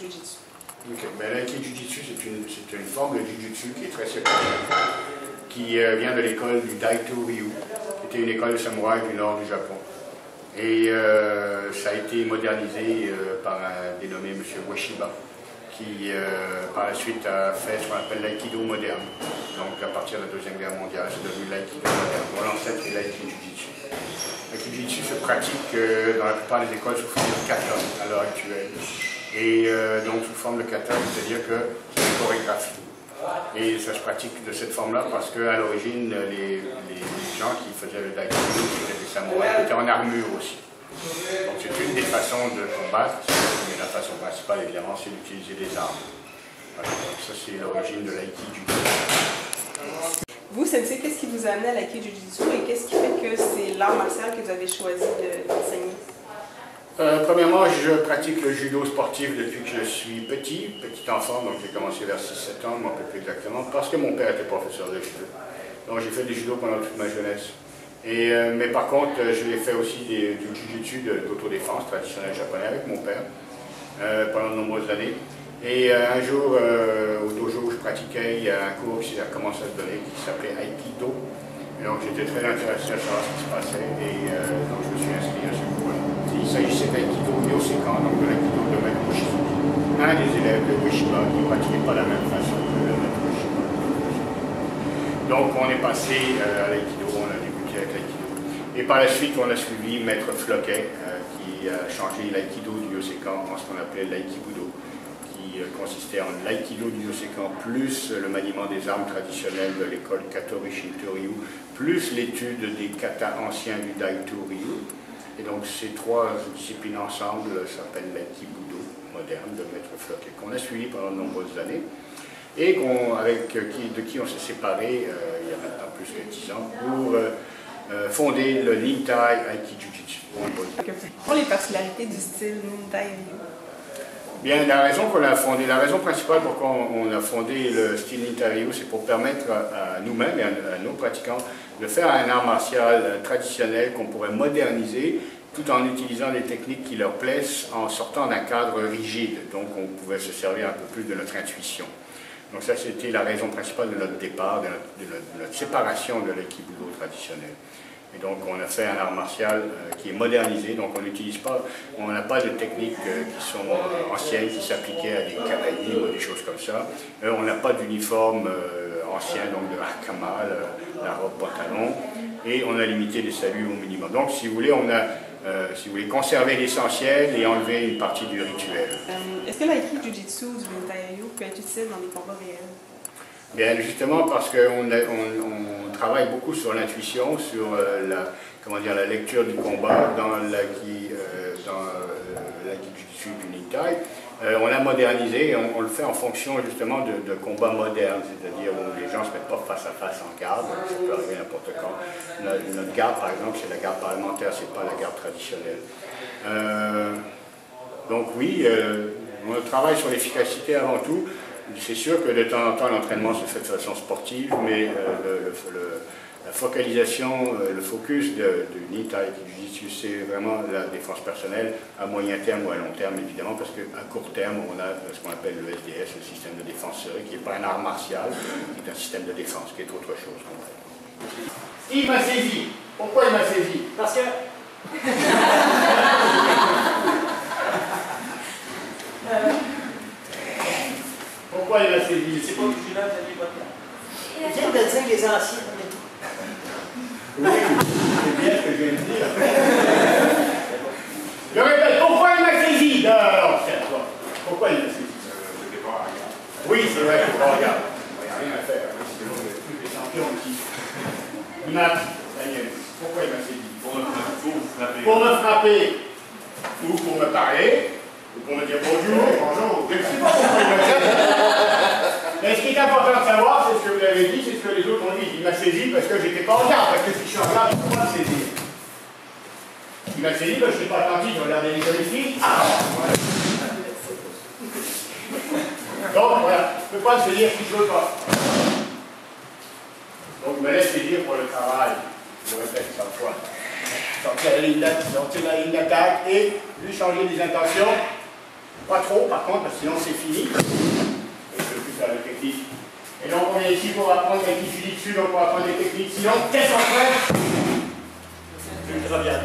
Jiu-Jitsu. Okay. Ben, l'aïkido Jiu-Jitsu, c'est une forme de Jiu-Jitsu qui est très séparée, qui vient de l'école du Daito Ryu, qui était une école de samouraï du nord du Japon. Et ça a été modernisé par un dénommé M. Ueshiba, qui par la suite a fait ce qu'on appelle l'aïkido moderne. Donc à partir de la Deuxième Guerre mondiale, c'est devenu l'aïkido moderne. Mon ancêtre est l'aïkido Jiu-Jitsu. L'aïkido Jiu-Jitsu se pratique dans la plupart des écoles sous forme de kata à l'heure actuelle. Et donc sous forme de kata, c'est-à-dire que c'est une chorégraphie. Et ça se pratique de cette forme-là parce qu'à l'origine, les gens qui faisaient le daito, c'était des samouraïs, étaient en armure aussi. Donc c'est une des façons de combattre, mais la façon principale, évidemment, c'est d'utiliser des armes. Voilà, donc ça, c'est l'origine de l'aïkido. Vous, Sensei, qu'est-ce qui vous a amené à l'aïkido Jiu-Jitsu et qu'est-ce qui fait que c'est l'art martial que vous avez choisi d'enseigner? Premièrement, je pratique le judo sportif depuis que je suis petit enfant, donc j'ai commencé vers 6-7 ans, un peu plus exactement, parce que mon père était professeur de judo. Donc j'ai fait du judo pendant toute ma jeunesse. Mais par contre, j'ai fait aussi du jiu-jitsu d'autodéfense traditionnelle japonaise avec mon père pendant de nombreuses années. Et un jour, au dojo où je pratiquais, il y a un cours qui a commencé à se donner qui s'appelait Aikido. Et donc j'étais très intéressé à savoir ce qui se passait et donc je me suis inscrit à ce cours. Il s'agissait d'Aikido Yosekan, donc de l'Aikido de Maître Shizuki, un des élèves de Ueshiba qui ne pratiquait pas de la même façon que le Maître Ueshiba. Donc on est passé à l'Aikido, on a débuté avec l'Aikido. Et par la suite, on a suivi Maître Floquet, qui a changé l'Aikido du Yosekan en ce qu'on appelait l'Aikibudo, qui consistait en l'Aikido du Yosekan plus le maniement des armes traditionnelles de l'école Katori Shinto-ryu, plus l'étude des katas anciens du Daito Ryu. Et donc ces trois disciplines ensemble s'appellent l'Aikibudo moderne de Maître Floquet, qu'on a suivi pendant de nombreuses années et de qui on s'est séparé il y a maintenant plus que 10 ans pour fonder le Nintai Aikido Jiu-Jitsu. Pour les particularités du style Nintai Ryu? Bien, la raison principale pourquoi on a fondé le style Nintai Ryu, c'est pour permettre à nous-mêmes et à nos pratiquants de faire un art martial traditionnel qu'on pourrait moderniser tout en utilisant des techniques qui leur plaisent en sortant d'un cadre rigide. Donc on pouvait se servir un peu plus de notre intuition. Donc ça, c'était la raison principale de notre départ, de notre séparation de l'Aikibudo traditionnel. Et donc on a fait un art martial qui est modernisé, donc on n'a pas de techniques qui sont anciennes, qui s'appliquaient à des kataïs ou des choses comme ça. On n'a pas d'uniforme ancien, donc de hakama, la robe pantalon, et on a limité les saluts au minimum. Donc si vous voulez, on a conserver l'essentiel et enlever une partie du rituel. Est-ce que l'aïkido Jiu-Jitsu du Nintai Ryu peut être utile dans les combats réels? Bien, justement parce qu'on travaille beaucoup sur l'intuition, sur la lecture du combat dans l'aïkido Jiu-Jitsu du Nintai. On l'a modernisé et on le fait en fonction justement de combats modernes, c'est-à-dire où les gens ne se mettent pas face à face en garde, ça peut arriver n'importe quand. Notre garde, par exemple, c'est la garde parlementaire, ce n'est pas la garde traditionnelle. Donc oui, on travaille sur l'efficacité avant tout. C'est sûr que de temps en temps, l'entraînement se fait de façon sportive, mais la focalisation, le focus du Nintai Jiu-Jitsu, c'est vraiment la défense personnelle à moyen terme ou à long terme, évidemment, parce qu'à court terme, on a ce qu'on appelle le SDS, le système de défense serré, qui n'est pas un art martial, qui est un système de défense, qui est autre chose. Il m'a saisi. Pourquoi il m'a saisi? Parce que... Pourquoi il m'a saisi? C'est pas que je suis là, vous avez votre temps. Il vient de dire les anciens. Oui, c'est bien ce que je viens de dire. Je répète, pourquoi il m'a saisi? Non, c'est toi. Pourquoi il m'a saisi? C'était pas un regard. Oui, c'est vrai, c'est pas un regard. Il n'y a rien à faire. C'est tous les champions ici. Daniel, pourquoi il m'a saisi? Pour me frapper. Ou pour me parler. Ou pour me dire bonjour. Bonjour. Je ne sais pas pourquoi il m'a saisi. Mais ce qui est important de savoir, c'est ce que vous avez dit, c'est ce que les autres ont dit. Il m'a saisi parce que j'étais pas en garde, parce que si je suis en garde, je ne peux pas me saisir. Il m'a saisi parce que je n'étais pas attentif, je regardais les jolies filles. Voilà. Donc voilà, je ne peux pas me saisir si je ne veux pas. Donc je me laisse saisir pour le travail. Je répète 100 fois. Sortir la ligne d'attaque et lui changer des intentions. Pas trop, par contre, parce que sinon c'est fini. Et je ne peux plus faire de technique. Et donc on est ici pour apprendre les petits judicieux, donc pour apprendre des techniques. Sinon, qu'est-ce qu'on fait? Ultra bien.